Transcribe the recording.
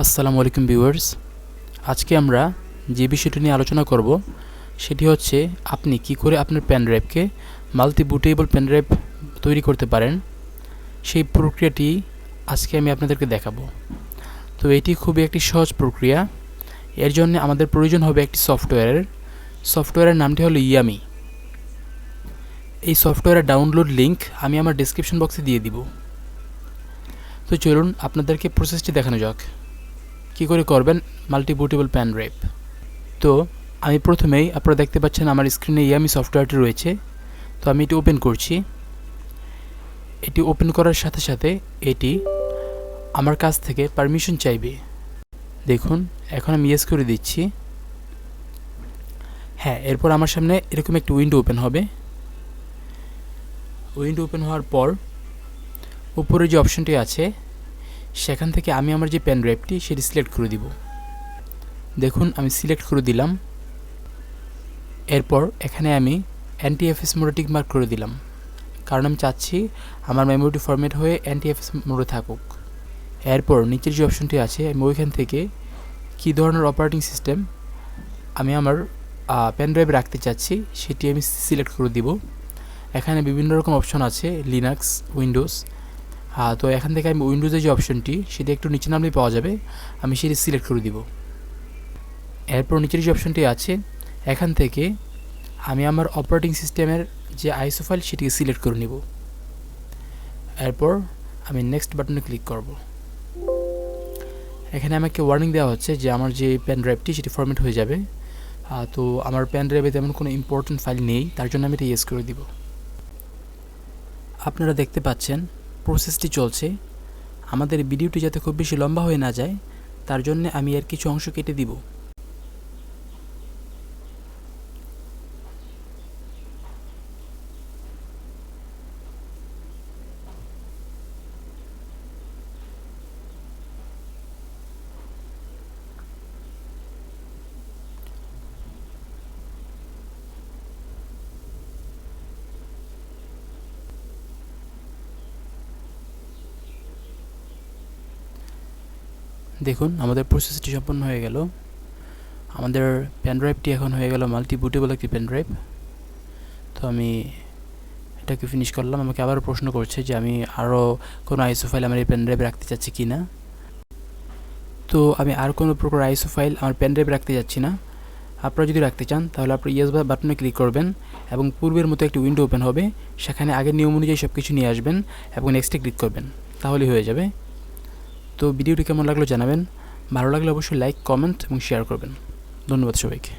আসসালামু আলাইকুম ভিউয়ার্স। আজকে আমরা যে বিষয়টি নিয়ে আলোচনা করব সেটি হচ্ছে আপনি কি করে আপনার পেনড্রাইভকে মাল্টিবুটেবল পেনড্রাইভ তৈরি করতে পারেন সেই প্রক্রিয়াটি আজকে আমি আপনাদেরকে দেখাবো। তো এটি খুবই একটি সহজ প্রক্রিয়া। এর জন্য আমাদের প্রয়োজন হবে একটি সফটওয়্যারের নামটি হলো ইয়ামি। এই সফটওয়্যারের ডাউনলোড লিংক আমি আমার ডেসক্রিপশন বক্সে দিয়ে দিব। তো চলুন আপনাদেরকে প্রসেসটি দেখানো যাক কী করে করবেন মাল্টিবুটেবল পেনড্রাইভ। তো আমি প্রথমেই আপনারা দেখতে পাচ্ছেন আমার স্ক্রিনে ইয়ামি সফটওয়্যারটি রয়েছে। তো আমি এটি ওপেন করছি। এটি ওপেন করার সাথে সাথে এটি আমার কাছ থেকে পারমিশন চাইবে। দেখুন এখন আমি ইয়েস করে দিচ্ছি। হ্যাঁ, এরপর আমার সামনে এরকম একটি উইন্ডো ওপেন হবে। উইন্ডো ওপেন হওয়ার পর উপরে যে অপশনটি আছে সেখান থেকে আমি আমার যে পেন ড্রাইভটি সেটি সিলেক্ট করে দিব। দেখুন আমি সিলেক্ট করে দিলাম। এরপর এখানে আমি NTFS মোডে টিক মার্ক করে দিলাম, কারণ আমি চাচ্ছি আমার মেমোরিটি ফরম্যাট হয়ে NTFS মোডে থাকুক। এরপর নিচের যে অপশনটি আছে আমি ওইখান থেকে কী ধরনের অপারেটিং সিস্টেম আমি আমার পেন ড্রাইভে রাখতে চাচ্ছি সেটি আমি সিলেক্ট করে দিব। এখানে বিভিন্ন রকম অপশন আছে, লিনাক্স, উইন্ডোজ। তো এখান থেকে আমি উইন্ডোজের যে অপশনটি সেটি একটু নিচে নামলেই পাওয়া যাবে, আমি সেটি সিলেক্ট করে দিব। এরপর নিচের যে অপশনটি আছে এখান থেকে আমি আমার অপারেটিং সিস্টেমের যে আইসো ফাইল সেটিকে সিলেক্ট করে নিব। এরপর আমি নেক্সট বাটনে ক্লিক করব। এখানে আমাকে ওয়ার্নিং দেওয়া হচ্ছে যে আমার যে পেন ড্রাইভটি সেটি ফরম্যাট হয়ে যাবে। তো আমার পেন ড্রাইভে তেমন কোনো ইম্পর্টেন্ট ফাইল নেই, তার জন্য আমি এটা ইয়েস করে দিব। আপনারা দেখতে পাচ্ছেন প্রসেসটি চলছে। আমাদের ভিডিওটি যাতে খুব বেশি লম্বা হয়ে না যায় তার জন্য আমি এর কিছু অংশ কেটে দিব। দেখুন আমাদের প্রসেসটি সম্পন্ন হয়ে গেল। আমাদের পেন ড্রাইভটি এখন হয়ে গেল মাল্টিবুটেবল একটি পেন ড্রাইভ। তো আমি এটাকে ফিনিশ করলাম। আমাকে আবার প্রশ্ন করছে যে আমি আরও কোনো আইসো ফাইল আমার এই পেন ড্রাইভে রাখতে চাচ্ছি কি না। তো আমি আর কোনো প্রকার আইসো ফাইল আমার পেন ড্রাইভে রাখতে যাচ্ছি না। আপনারা যদি রাখতে চান তাহলে আপনারা ইয়েস বাটনে ক্লিক করবেন এবং পূর্বের মতো একটি উইন্ডো ওপেন হবে। সেখানে আগের নিয়ম অনুযায়ী সব কিছু নিয়ে আসবেন এবং নেক্সটে ক্লিক করবেন, তাহলেই হয়ে যাবে। তো ভিডিওটি কেমন লাগলো জানাবেন। ভালো লাগলে অবশ্যই লাইক, কমেন্ট এবং শেয়ার করবেন। ধন্যবাদ সবাইকে।